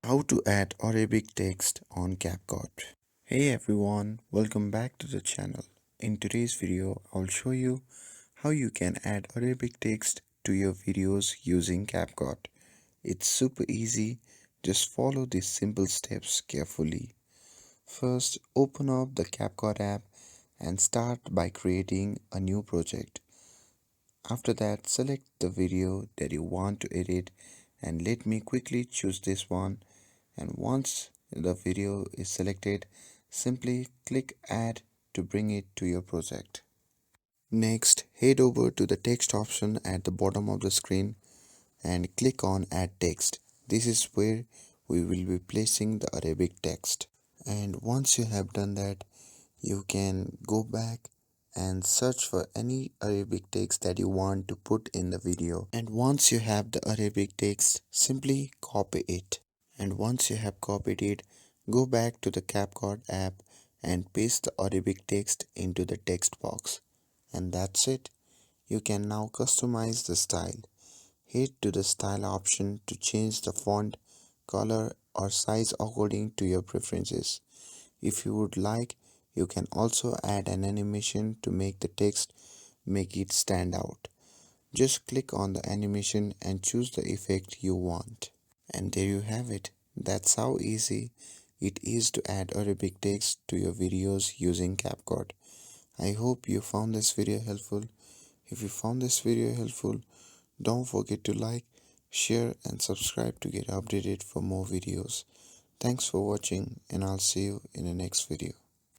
How to add Arabic text on Capcut. Hey everyone, welcome back to the channel. In today's video, I'll show you how you can add Arabic text to your videos using Capcut. It's super easy, just follow these simple steps carefully. First, open up the Capcut app and start by creating a new project. After that, select the video that you want to edit and let me quickly choose this one, and once the video is selected, simply click add to bring it to your project. Next, head over to the text option at the bottom of the screen and click on add text. This is where we will be placing the Arabic text. And once you have done that, you can go back and search for any Arabic text that you want to put in the video. And once you have the Arabic text, simply copy it. And once you have copied it, go back to the CapCut app and paste the Arabic text into the text box. And that's it. You can now customize the style. Head to the style option to change the font, color or size according to your preferences. If you would like, you can also add an animation to make the text make it stand out. Just click on the animation and choose the effect you want. And there you have it. That's how easy it is to add Arabic text to your videos using CapCut. I hope you found this video helpful. If you found this video helpful, don't forget to like, share and subscribe to get updated for more videos. Thanks for watching and I'll see you in the next video.